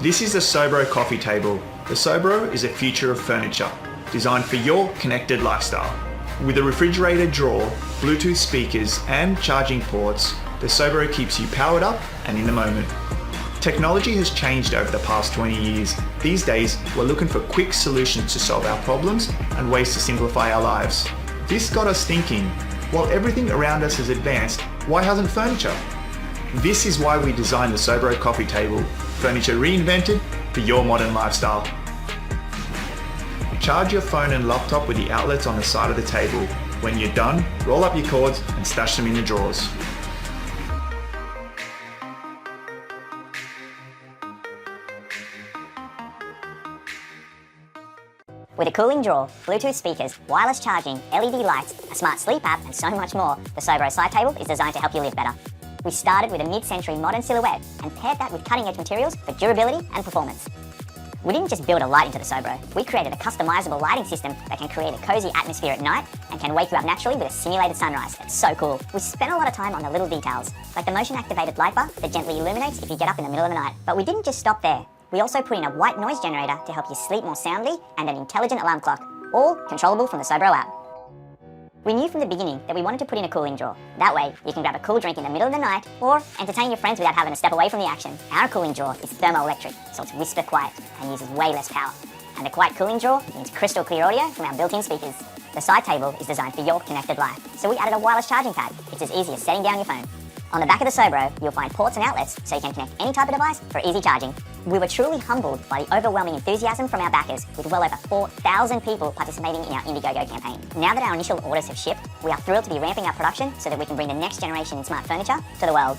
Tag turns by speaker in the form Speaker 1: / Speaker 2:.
Speaker 1: This is the Sobro coffee table. The Sobro is a future of furniture, designed for your connected lifestyle. With a refrigerated drawer, Bluetooth speakers and charging ports, the Sobro keeps you powered up and in the moment. Technology has changed over the past 20 years. These days, we're looking for quick solutions to solve our problems and ways to simplify our lives. This got us thinking, while everything around us has advanced, why hasn't furniture? This is why we designed the Sobro coffee table, furniture reinvented for your modern lifestyle. Charge your phone and laptop with the outlets on the side of the table. When you're done, roll up your cords and stash them in the drawers.
Speaker 2: With a cooling drawer, Bluetooth speakers, wireless charging, LED lights, a smart sleep app and so much more, the Sobro side table is designed to help you live better. We started with a mid-century modern silhouette and paired that with cutting-edge materials for durability and performance. We didn't just build a light into the Sobro, we created a customizable lighting system that can create a cozy atmosphere at night and can wake you up naturally with a simulated sunrise. It's so cool. We spent a lot of time on the little details, like the motion-activated light bar that gently illuminates if you get up in the middle of the night. But we didn't just stop there. We also put in a white noise generator to help you sleep more soundly and an intelligent alarm clock, all controllable from the Sobro app. We knew from the beginning that we wanted to put in a cooling drawer. That way, you can grab a cool drink in the middle of the night or entertain your friends without having to step away from the action. Our cooling drawer is thermoelectric, so it's whisper quiet and uses way less power. And the quiet cooling drawer means crystal clear audio from our built-in speakers. The side table is designed for your connected life, so we added a wireless charging pad. It's as easy as setting down your phone. On the back of the Sobro, you'll find ports and outlets so you can connect any type of device for easy charging. We were truly humbled by the overwhelming enthusiasm from our backers, with well over 4,000 people participating in our Indiegogo campaign. Now that our initial orders have shipped, we are thrilled to be ramping up production so that we can bring the next generation in smart furniture to the world.